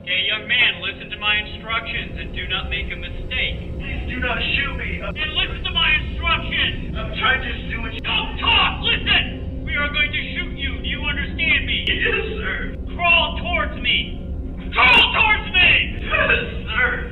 Okay, young man, listen to my instructions and do not make a mistake. Please do not shoot me. And listen to my instructions! I'm trying to do what you... Don't talk! Listen! We are going to shoot you. Do you understand me? Yes, sir. Crawl towards me! Crawl towards me! Yes, sir.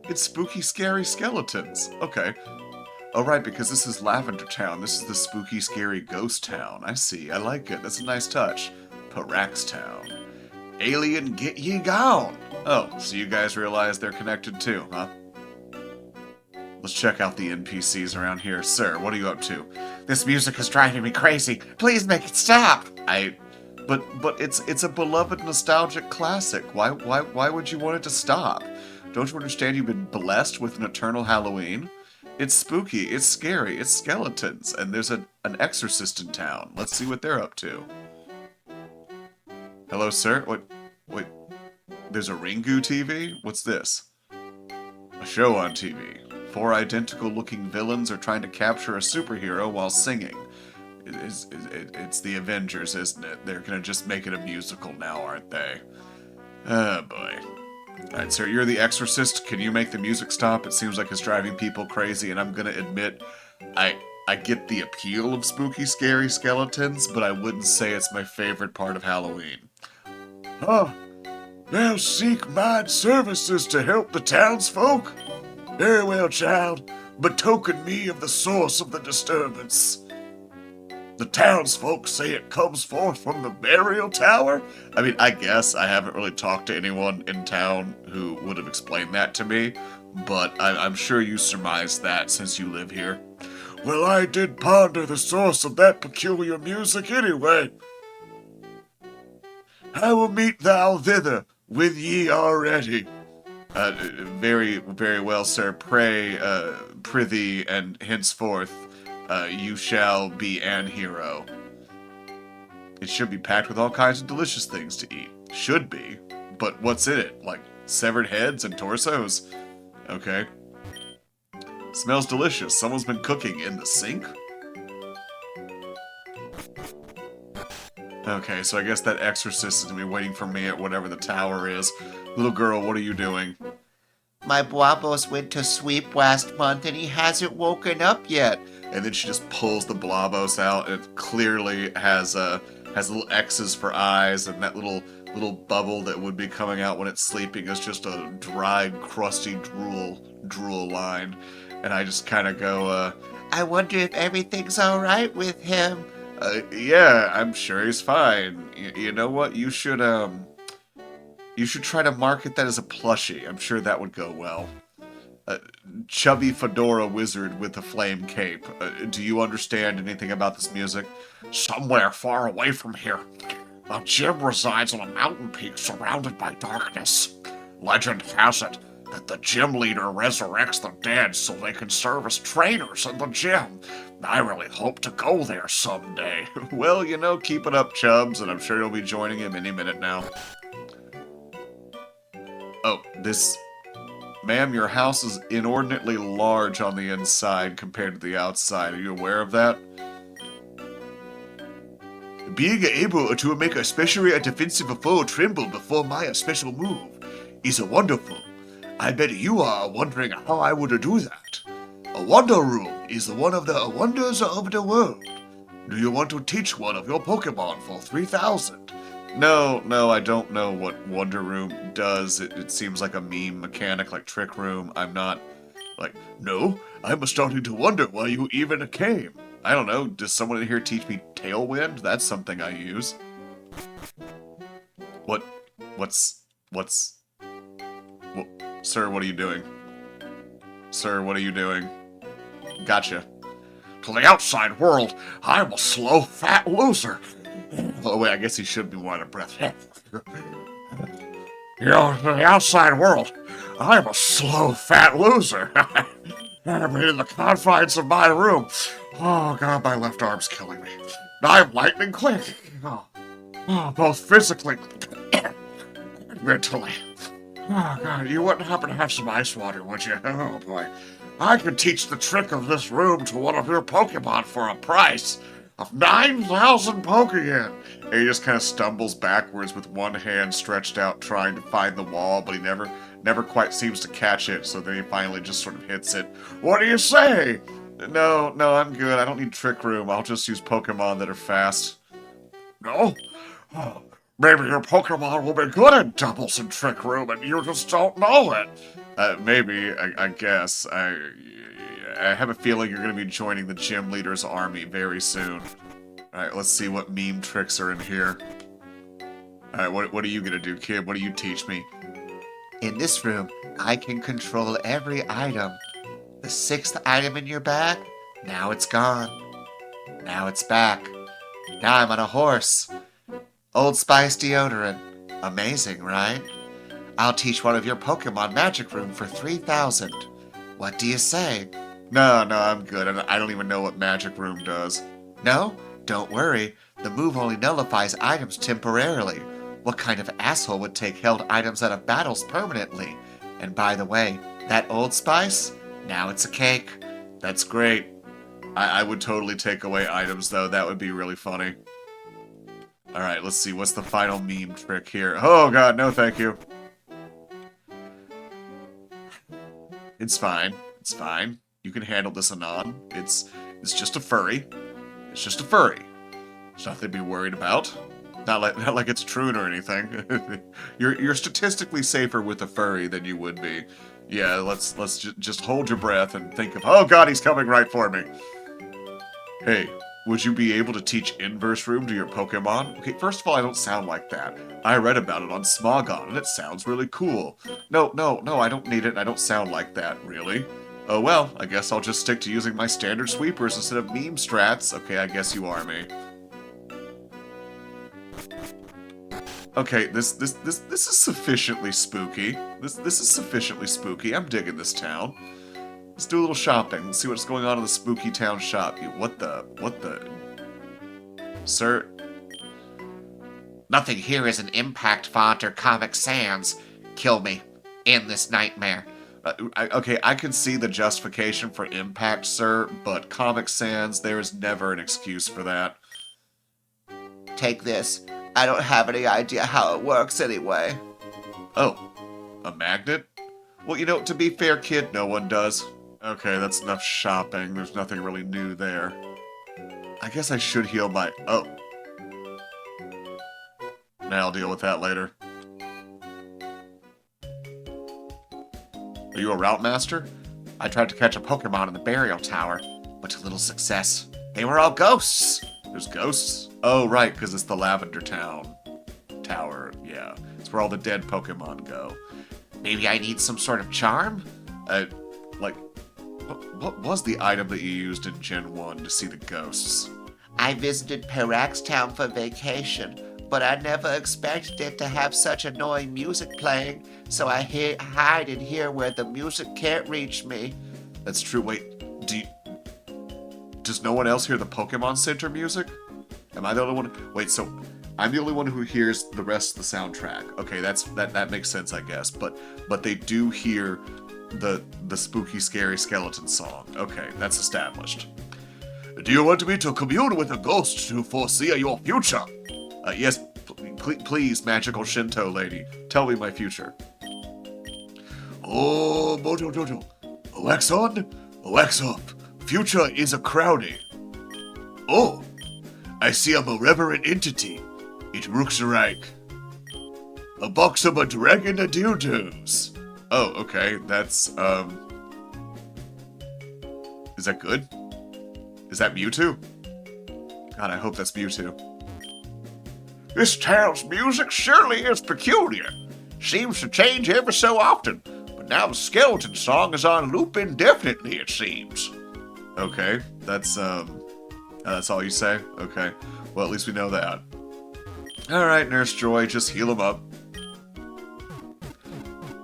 It's spooky, scary skeletons. Okay. Oh, right, because this is Lavender Town. This is the spooky, scary ghost town. I see. I like it. That's a nice touch. Parax Town. Alien, get ye gone! Oh, so you guys realize they're connected too, huh? Let's check out the NPCs around here. Sir, what are you up to? This music is driving me crazy. Please make it stop! But it's a beloved nostalgic classic. Why would you want it to stop? Don't you understand you've been blessed with an eternal Halloween? It's spooky, it's scary, it's skeletons, and there's an exorcist in town. Let's see what they're up to. Hello, sir? Wait, there's a Ringu TV? What's this? A show on TV. 4 identical-looking villains are trying to capture a superhero while singing. It's the Avengers, isn't it? They're gonna just make it a musical now, aren't they? Oh, boy. Alright, sir, you're the exorcist. Can you make the music stop? It seems like it's driving people crazy, and I'm gonna admit, I get the appeal of spooky, scary skeletons, but I wouldn't say it's my favorite part of Halloween. Oh, they'll seek mine services to help the townsfolk? Very well, child. Betoken me of the source of the disturbance. The townsfolk say it comes forth from the burial tower? I mean, I guess I haven't really talked to anyone in town who would have explained that to me, but I'm sure you surmised that since you live here. Well, I did ponder the source of that peculiar music anyway. I will meet thou thither, with ye already. Very, very well, sir. Pray, prithee, and henceforth, you shall be an hero. It should be packed with all kinds of delicious things to eat. Should be. But what's in it? Like, severed heads and torsos? Okay. Smells delicious. Someone's been cooking in the sink? Okay, so I guess that exorcist is gonna be waiting for me at whatever the tower is. Little girl, what are you doing? My Blobos went to sleep last month and he hasn't woken up yet. And then she just pulls the Blobos out, and it clearly has little X's for eyes, and that little bubble that would be coming out when it's sleeping is just a dried, crusty drool line. And I just kind of go, I wonder if everything's alright with him. Yeah, I'm sure he's fine. You know what? You should try to market that as a plushie. I'm sure that would go well. Chubby fedora wizard with a flame cape. Do you understand anything about this music? Somewhere far away from here, a gym resides on a mountain peak surrounded by darkness. Legend has it that the gym leader resurrects the dead so they can serve as trainers in the gym. I really hope to go there someday. Well, you know, keep it up, Chubbs, and I'm sure you'll be joining him any minute now. Oh, this... Ma'am, your house is inordinately large on the inside compared to the outside. Are you aware of that? Being able to make especially a defensive foe tremble before my special move is wonderful. I bet you are wondering how I would do that. A wonder room is one of the wonders of the world. Do you want to teach one of your Pokemon for 3,000? No, I don't know what Wonder Room does. It seems like a meme mechanic, like Trick Room. I'm not, like, no, I'm starting to wonder why you even came. I don't know, does someone in here teach me Tailwind? That's something I use. Sir, what are you doing? Sir, what are you doing? Gotcha. To the outside world, I'm a slow, fat loser. Oh, wait, I guess he should be one of breath. You know, to the outside world, I'm a slow, fat loser. I'm in the confines of my room. Oh, God, my left arm's killing me. I'm lightning quick. Both physically and mentally. Oh, God, you wouldn't happen to have some ice water, would you? Oh, boy. I could teach the trick of this room to one of your Pokemon for a price of 9,000 Pokeyen. And he just kind of stumbles backwards with one hand stretched out trying to find the wall, but he never quite seems to catch it, so then he finally just sort of hits it. What do you say? No, I'm good. I don't need Trick Room. I'll just use Pokemon that are fast. No? Oh, maybe your Pokemon will be good at doubles and Trick Room and you just don't know it. Maybe, I guess. I have a feeling you're going to be joining the gym leader's army very soon. Alright, let's see what meme tricks are in here. Alright, what are you going to do, kid? What do you teach me? In this room, I can control every item. The 6th item in your bag, now it's gone. Now it's back. Now I'm on a horse. Old Spice deodorant. Amazing, right? I'll teach one of your Pokemon Magic Room for 3,000. What do you say? No, I'm good. I don't even know what Magic Room does. No? Don't worry. The move only nullifies items temporarily. What kind of asshole would take held items out of battles permanently? And by the way, that Old Spice? Now it's a cake. That's great. I would totally take away items, though. That would be really funny. Alright, let's see. What's the final meme trick here? Oh, God, no thank you. It's fine. It's fine. You can handle this, Anon. It's just a furry. It's just a furry. There's nothing to be worried about. Not like it's true or anything. You're statistically safer with a furry than you would be. Yeah, let's just hold your breath and think of, oh God, he's coming right for me. Hey, would you be able to teach Inverse Room to your Pokemon? Okay, first of all, I don't sound like that. I read about it on Smogon, and it sounds really cool. No, I don't need it, I don't sound like that, really. Oh well, I guess I'll just stick to using my standard sweepers instead of meme strats. Okay, I guess you are me. Okay, this is sufficiently spooky. This is sufficiently spooky. I'm digging this town. Let's do a little shopping. Let's see what's going on in the spooky town shop. What the? Sir? Nothing here is an impact font or Comic Sans. Kill me. In this nightmare. Okay, I can see the justification for impact, sir, but Comic Sans, there's never an excuse for that. Take this. I don't have any idea how it works anyway. Oh, a magnet? Well, you know, to be fair, kid, no one does. Okay, that's enough shopping. There's nothing really new there. I guess I should heal my... Oh. Now I'll deal with that later. Are you a route master? I tried to catch a Pokemon in the burial tower, but to little success. They were all ghosts. There's ghosts? Oh, right, because it's the Lavender Town tower. Yeah, it's where all the dead Pokemon go. Maybe I need some sort of charm? What was the item that you used in Gen 1 to see the ghosts? I visited Parax Town for vacation, but I never expected it to have such annoying music playing, so I hide in here where the music can't reach me. That's true. Wait, does no one else hear the Pokemon Center music? Am I the only one? Wait, so I'm the only one who hears the rest of the soundtrack. Okay, that makes sense, I guess. But they do hear the spooky, scary skeleton song. Okay, that's established. Do you want me to commune with a ghost to foresee your future? Yes, please, magical Shinto lady. Tell me my future. Oh, Mojo Jojo. Alexa, future is a crowdie. Oh, I see a malevolent entity. It looks like a box of a dragon of dildos. Oh, okay, that's, is that good? Is that Mewtwo? God, I hope that's Mewtwo. This town's music surely is peculiar. Seems to change every so often, but now the skeleton song is on loop indefinitely, it seems. Okay, that's all you say? Okay, well, at least we know that. Alright, Nurse Joy, just heal him up.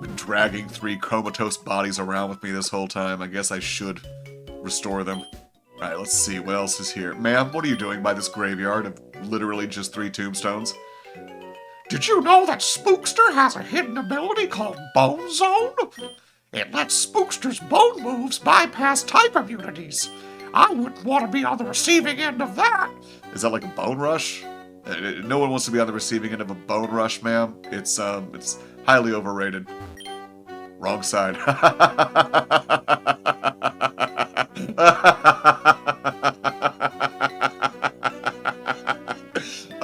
Been dragging 3 comatose bodies around with me this whole time. I guess I should restore them. Alright, let's see. What else is here? Ma'am, what are you doing by this graveyard of literally just 3 tombstones? Did you know that Spookster has a hidden ability called Bone Zone? It lets Spookster's bone moves bypass type immunities. I wouldn't want to be on the receiving end of that. Is that like a bone rush? No one wants to be on the receiving end of a bone rush, ma'am. It's highly overrated. Wrong side.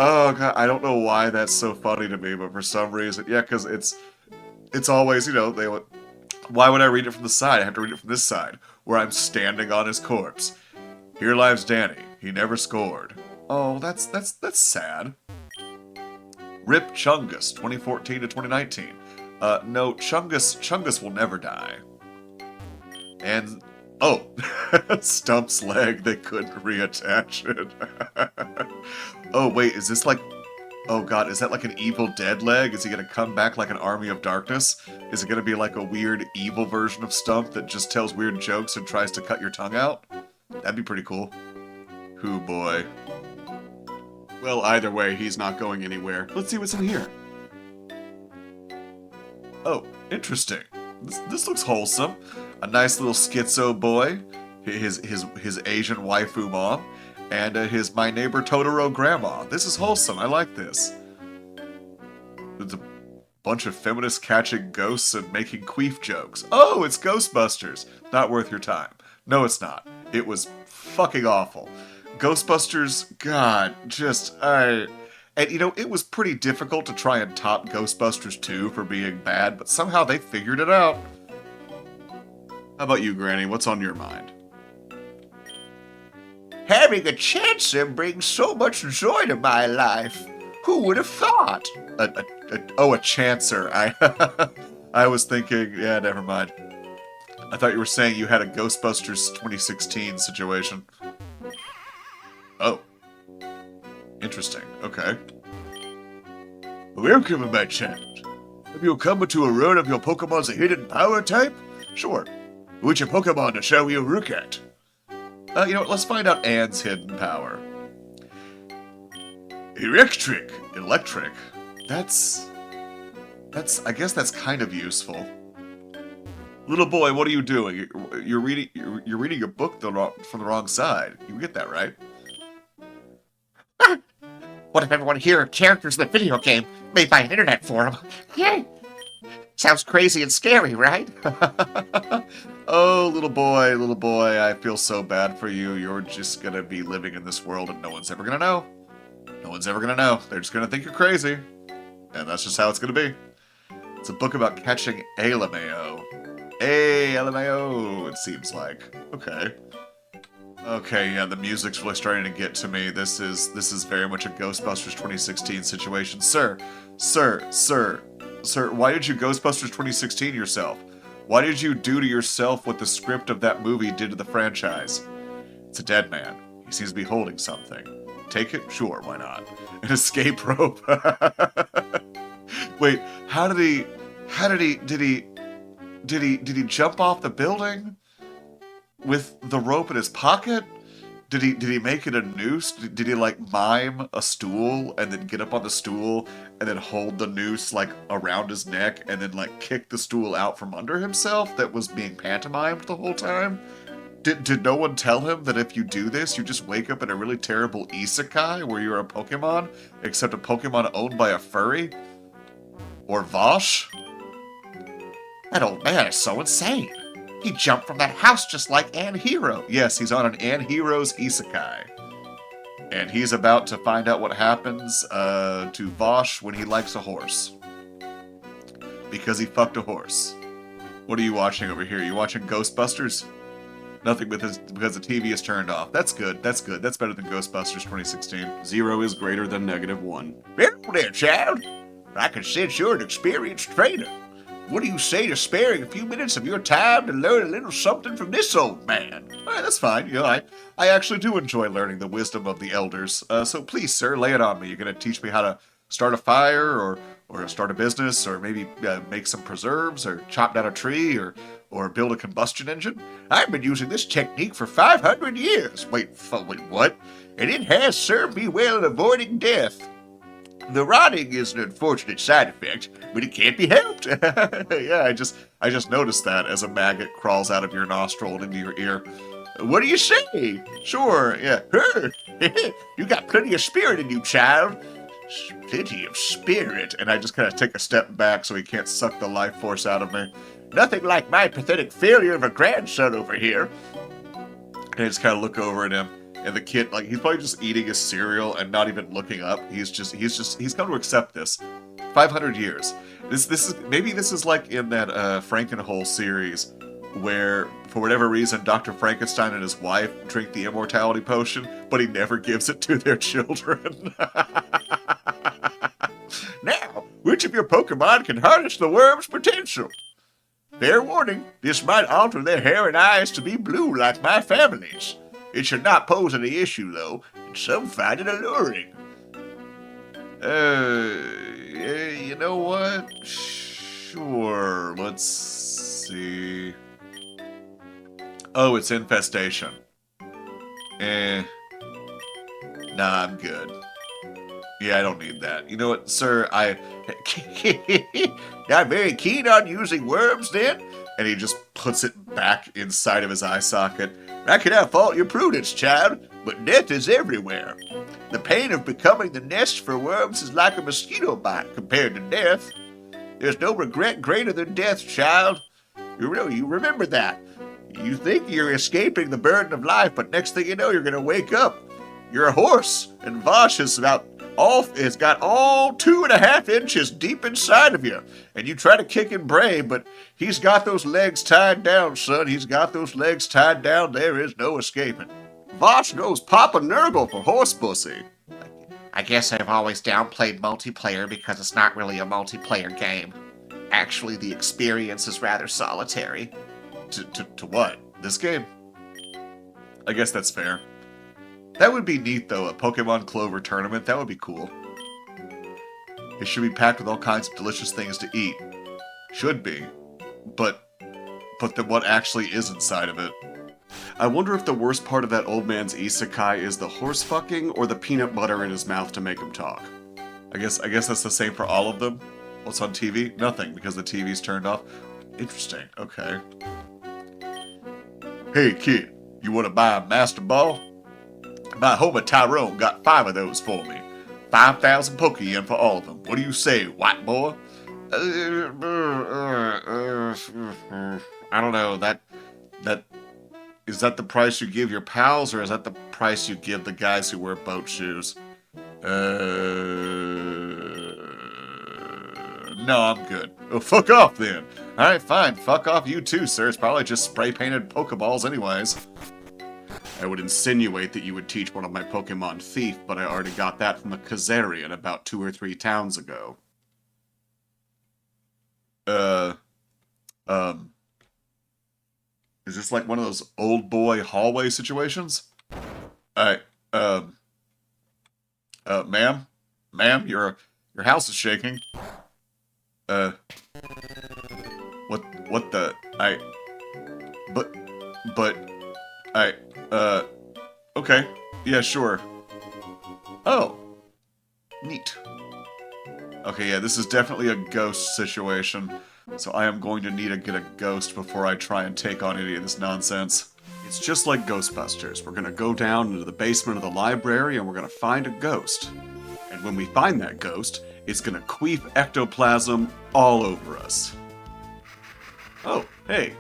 Oh god, I don't know why that's so funny to me, but for some reason, yeah, because it's always, you know, why would I read it from the side? I have to read it from this side, where I'm standing on his corpse. Here lies Danny. He never scored. Oh, that's sad. Rip Chungus, 2014 to 2019. No, Chungus will never die. And oh, Stump's leg, they couldn't reattach it. Oh, wait, is this like... Oh god, is that like an Evil Dead leg? Is he gonna come back like an Army of Darkness? Is it gonna be like a weird evil version of Stump that just tells weird jokes and tries to cut your tongue out? That'd be pretty cool. Hoo boy. Well, either way, he's not going anywhere. Let's see what's in here. Oh, interesting. This looks wholesome. A nice little schizo boy. His Asian waifu mom. And his My Neighbor Totoro grandma. This is wholesome. I like this. There's a bunch of feminists catching ghosts and making queef jokes. Oh, it's Ghostbusters. Not worth your time. No, it's not. It was fucking awful. Ghostbusters, God, and you know, it was pretty difficult to try and top Ghostbusters 2 for being bad, but somehow they figured it out. How about you, Granny? What's on your mind? Having a chancer brings so much joy to my life. Who would have thought? A chancer. I was thinking, yeah, never mind. I thought you were saying you had a Ghostbusters 2016 situation. Oh. Interesting. Okay. Welcome, my child. Have you come to a run of your Pokemon's hidden power type? Sure. Which Pokemon shall we look at? You know what, let's find out Anne's hidden power. Electric. I guess that's kind of useful. Little boy, what are you doing? You're reading a book from the wrong side. You get that, right? What if everyone here are characters in the video game made by an internet forum? Yay! Sounds crazy and scary, right? Oh, little boy, I feel so bad for you. You're just gonna be living in this world and no one's ever gonna know. No one's ever gonna know. They're just gonna think you're crazy. And that's just how it's gonna be. It's a book about catching LMAO. LMAO, it seems like. Okay. Okay, yeah, the music's really starting to get to me. This is very much a Ghostbusters 2016 situation. Sir, why did you Ghostbusters 2016 yourself? Why did you do to yourself what the script of that movie did to the franchise? It's a dead man. He seems to be holding something. Take it? Sure, why not? An escape rope. Wait, did he jump off the building with the rope in his pocket? Did he make it a noose? Did he like mime a stool and then get up on the stool and then hold the noose like around his neck and then like kick the stool out from under himself that was being pantomimed the whole time? Did no one tell him that if you do this, you just wake up in a really terrible isekai where you're a Pokemon, except a Pokemon owned by a furry? Or Vosh? That old man is so insane. He jumped from that house just like Ann Hero. Yes, he's on an Ann Hero's isekai. And he's about to find out what happens to Vosh when he likes a horse. Because he fucked a horse. What are you watching over here? You watching Ghostbusters? Nothing because the TV is turned off. That's good. That's good. That's better than Ghostbusters 2016. 0 is greater than -1. Well there, child. I can sense you're an experienced trainer. What do you say to sparing a few minutes of your time to learn a little something from this old man? All right, that's fine. You know, I actually do enjoy learning the wisdom of the elders. So please, sir, lay it on me. You're going to teach me how to start a fire or start a business, or maybe make some preserves, or chop down a tree, or build a combustion engine? I've been using this technique for 500 years. Wait, what? And it has served me well in avoiding death. The rotting is an unfortunate side effect, but it can't be helped. Yeah, I just noticed that as a maggot crawls out of your nostril and into your ear. What do you say? Sure, yeah. You got plenty of spirit in you, child. Plenty of spirit. And I just kind of take a step back so he can't suck the life force out of me. Nothing like my pathetic failure of a grandson over here. And I just kind of look over at him. And the kid, like, he's probably just eating his cereal and not even looking up. He's come to accept this. 500 years. Maybe this is like in that Frankenhole series where, for whatever reason, Dr. Frankenstein and his wife drink the immortality potion, but he never gives it to their children. Now, which of your Pokemon can harness the worm's potential? Fair warning, this might alter their hair and eyes to be blue like my family's. It should not pose any issue, though, and some find it alluring. You know what? Sure, let's see. Oh, it's infestation. Nah, I'm good. Yeah, I don't need that. You know what, sir, Not very keen on using worms, then? And he just puts it back inside of his eye socket. I cannot fault your prudence, child, but death is everywhere. The pain of becoming the nest for worms is like a mosquito bite compared to death. There's no regret greater than death, child. You remember that. You think you're escaping the burden of life, but next thing you know, you're going to wake up. You're a horse, and Vosh has got all 2.5 inches deep inside of you. And you try to kick and bray, but he's got those legs tied down, son. He's got those legs tied down. There is no escaping. Vosh goes Papa Nurgle for horse pussy. I guess I've always downplayed multiplayer because it's not really a multiplayer game. Actually, the experience is rather solitary. To what? This game? I guess that's fair. That would be neat, though, a Pokemon Clover tournament. That would be cool. It should be packed with all kinds of delicious things to eat. Should be. But then what actually is inside of it? I wonder if the worst part of that old man's Isekai is the horse fucking or the peanut butter in his mouth to make him talk. I guess that's the same for all of them. What's on TV? Nothing, because the TV's turned off. Interesting. Okay. Hey, kid, you want to buy a Master Ball? My homie Tyrone got 5 of those for me. 5,000 Poke-Yen for all of them. What do you say, white boy? I don't know. Is that the price you give your pals, or is that the price you give the guys who wear boat shoes? No, I'm good. Oh, fuck off then. Alright, fine. Fuck off you too, sir. It's probably just spray-painted Pokeballs anyways. I would insinuate that you would teach one of my Pokemon Thief, but I already got that from the Kazarian about 2 or 3 towns ago. Is this like one of those old boy hallway situations? Ma'am? Ma'am, your house is shaking. What the, okay. Yeah, sure. Oh. Neat. Okay, yeah, this is definitely a ghost situation, so I am going to need to get a ghost before I try and take on any of this nonsense. It's just like Ghostbusters. We're gonna go down into the basement of the library and we're gonna find a ghost. And when we find that ghost, it's gonna queef ectoplasm all over us. Oh, hey.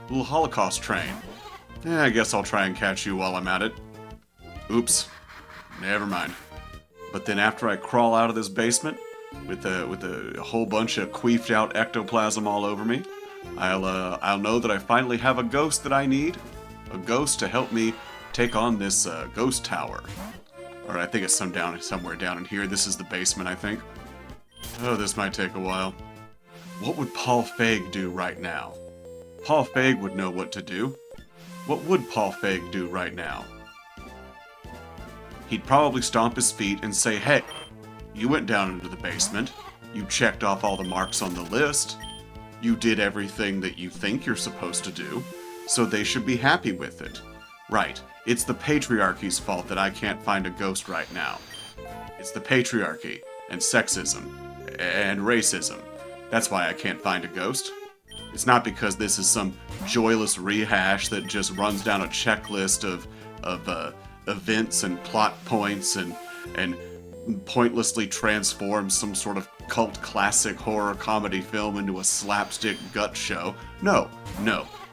Little Holocaust train. I guess I'll try and catch you while I'm at it. Oops. Never mind. But then after I crawl out of this basement, with a whole bunch of queefed out ectoplasm all over me, I'll know that I finally have a ghost that I need. A ghost to help me take on this ghost tower. Or I think it's somewhere down in here. This is the basement, I think. Oh, this might take a while. What would Paul Feig do right now? Paul Feig would know what to do. What would Paul Feig do right now? He'd probably stomp his feet and say, hey, you went down into the basement. You checked off all the marks on the list. You did everything that you think you're supposed to do, so they should be happy with it. Right, it's the patriarchy's fault that I can't find a ghost right now. It's the patriarchy, and sexism, and racism. That's why I can't find a ghost. It's not because this is some joyless rehash that just runs down a checklist of events and plot points and pointlessly transforms some sort of cult classic horror comedy film into a slapstick gut show. No.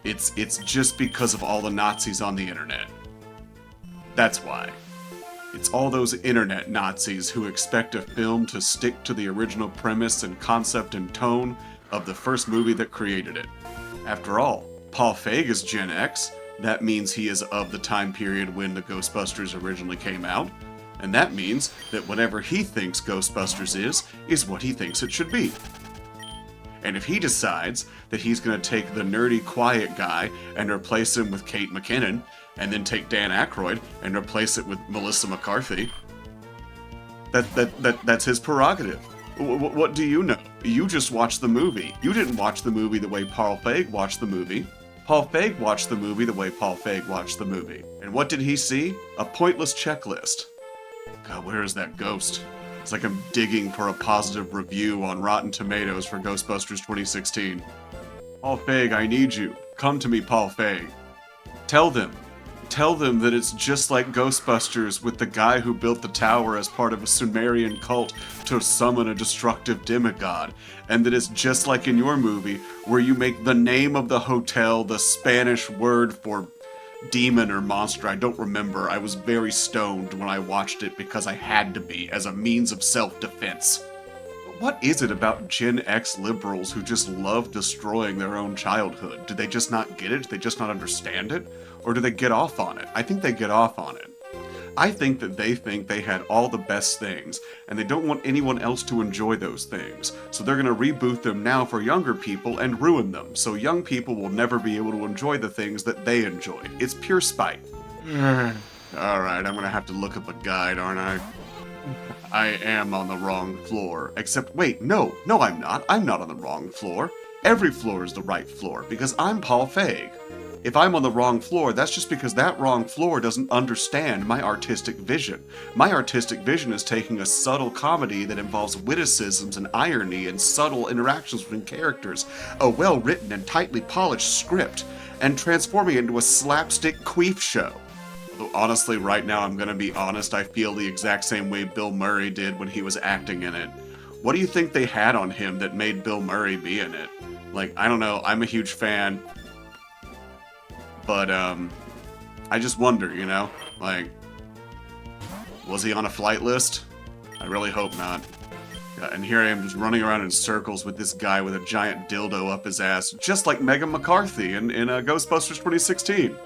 It's just because of all the Nazis on the internet. That's why. It's all those internet Nazis who expect a film to stick to the original premise and concept and tone of the first movie that created it. After all, Paul Feig is Gen X. That means he is of the time period when the Ghostbusters originally came out. And that means that whatever he thinks Ghostbusters is what he thinks it should be. And if he decides that he's going to take the nerdy, quiet guy and replace him with Kate McKinnon, and then take Dan Aykroyd and replace it with Melissa McCarthy, that's his prerogative. What do you know? You just watched the movie. You didn't watch the movie the way Paul Feig watched the movie. Paul Feig watched the movie the way Paul Feig watched the movie. And what did he see? A pointless checklist. God, where is that ghost? It's like I'm digging for a positive review on Rotten Tomatoes for Ghostbusters 2016. Paul Feig, I need you. Come to me, Paul Feig. Tell them that it's just like Ghostbusters with the guy who built the tower as part of a Sumerian cult to summon a destructive demigod, and that it's just like in your movie where you make the name of the hotel the Spanish word for demon or monster. I don't remember. I was very stoned when I watched it because I had to be, as a means of self-defense. What is it about Gen X liberals who just love destroying their own childhood? Do they just not get it? Do they just not understand it? Or do they get off on it? I think they get off on it. I think that they think they had all the best things, and they don't want anyone else to enjoy those things. So they're going to reboot them now for younger people and ruin them, so young people will never be able to enjoy the things that they enjoyed. It's pure spite. Alright, I'm going to have to look up a guide, aren't I? I am on the wrong floor. Except, wait, no, I'm not. I'm not on the wrong floor. Every floor is the right floor, because I'm Paul Feig. If I'm on the wrong floor, that's just because that wrong floor doesn't understand my artistic vision. My artistic vision is taking a subtle comedy that involves witticisms and irony and subtle interactions between characters, a well-written and tightly polished script, and transforming it into a slapstick queef show. Although honestly, right now, I'm gonna be honest, I feel the exact same way Bill Murray did when he was acting in it. What do you think they had on him that made Bill Murray be in it? Like, I don't know, I'm a huge fan. But, I just wonder, you know? Like, was he on a flight list? I really hope not. And here I am just running around in circles with this guy with a giant dildo up his ass, just like Megan McCarthy in Ghostbusters 2016.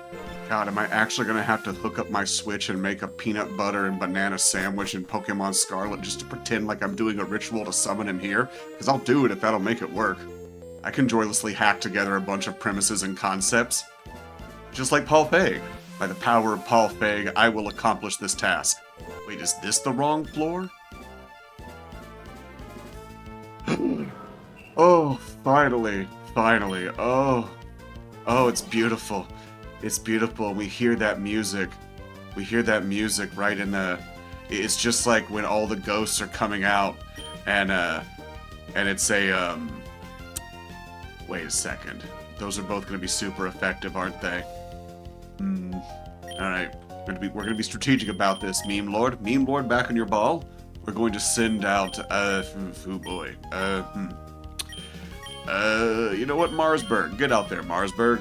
God, am I actually gonna have to hook up my Switch and make a peanut butter and banana sandwich in Pokemon Scarlet just to pretend like I'm doing a ritual to summon him here? Because I'll do it if that'll make it work. I can joylessly hack together a bunch of premises and concepts. Just like Paul Feig. By the power of Paul Feig, I will accomplish this task. Wait, is this the wrong floor? Oh, finally. Oh, it's beautiful. It's beautiful. We hear that music. Right in the... It's just like when all the ghosts are coming out, and it's a, Wait a second. Those are both going to be super effective, aren't they? Alright, we're gonna be strategic about this, Meme Lord. Meme Lord, back on your ball. We're going to send out, oh boy. You know what, Marsburg? Get out there, Marsburg.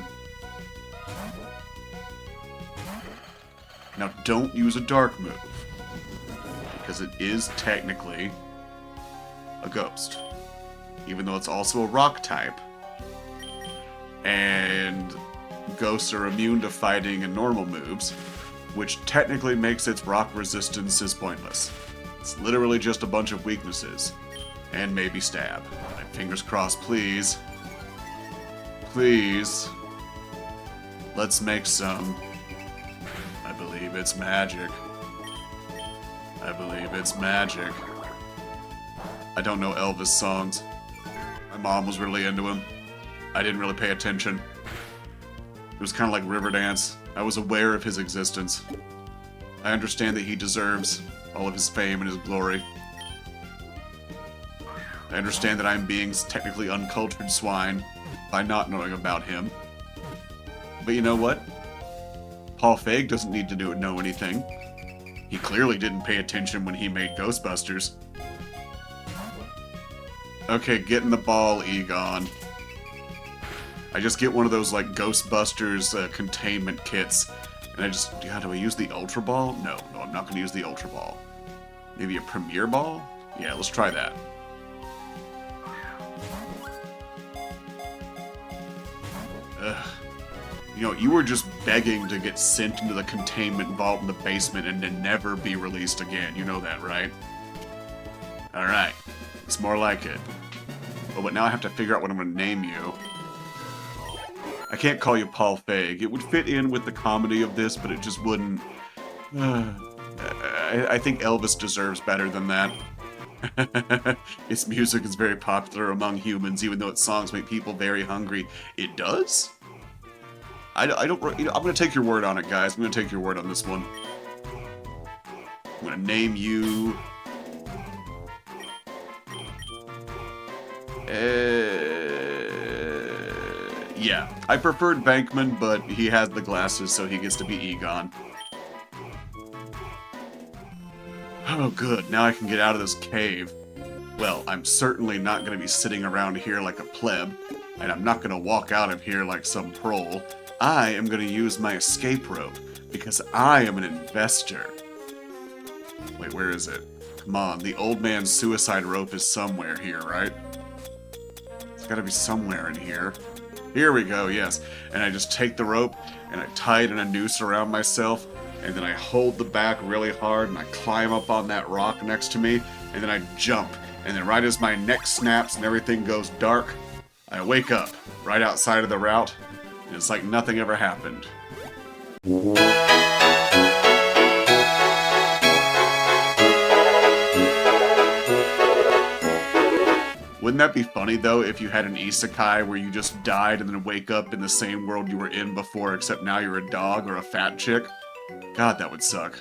Now, don't use a dark move, because it is technically a ghost, even though it's also a rock type. And ghosts are immune to fighting and normal moves, which technically makes its rock resistances pointless. It's literally just a bunch of weaknesses. And maybe stab. Right, fingers crossed, please. Please. Let's make some. I believe it's magic. I don't know Elvis songs. My mom was really into him. I didn't really pay attention. It was kind of like Riverdance. I was aware of his existence. I understand that he deserves all of his fame and his glory. I understand that I'm being technically uncultured swine by not knowing about him. But you know what? Paul Feig doesn't need to know anything. He clearly didn't pay attention when he made Ghostbusters. Okay, get in the ball, Egon. I just get one of those, like, Ghostbusters containment kits. And I just... God, do I use the Ultra Ball? No, I'm not going to use the Ultra Ball. Maybe a Premier Ball? Yeah, let's try that. Ugh. You know, you were just begging to get sent into the containment vault in the basement and to never be released again. You know that, right? Alright. It's more like it. Oh, but now I have to figure out what I'm going to name you. I can't call you Paul Feig. It would fit in with the comedy of this, but it just wouldn't. I think Elvis deserves better than that. Its music is very popular among humans, even though its songs make people very hungry. It does? I don't. You know, I'm going to take your word on it, guys. I'm going to take your word on this one. I'm going to name you... yeah, I preferred Bankman, but he has the glasses, so he gets to be Egon. Oh, good. Now I can get out of this cave. Well, I'm certainly not going to be sitting around here like a pleb, and I'm not going to walk out of here like some prole. I am going to use my escape rope, because I am an investor. Wait, where is it? Come on, the old man's suicide rope is somewhere here, right? It's got to be somewhere in here. Here we go, yes. And I just take the rope, and I tie it in a noose around myself, and then I hold the back really hard, and I climb up on that rock next to me, and then I jump. And then right as my neck snaps and everything goes dark, I wake up right outside of the route, and it's like nothing ever happened. Wouldn't that be funny, though, if you had an isekai where you just died and then wake up in the same world you were in before, except now you're a dog or a fat chick? God, that would suck.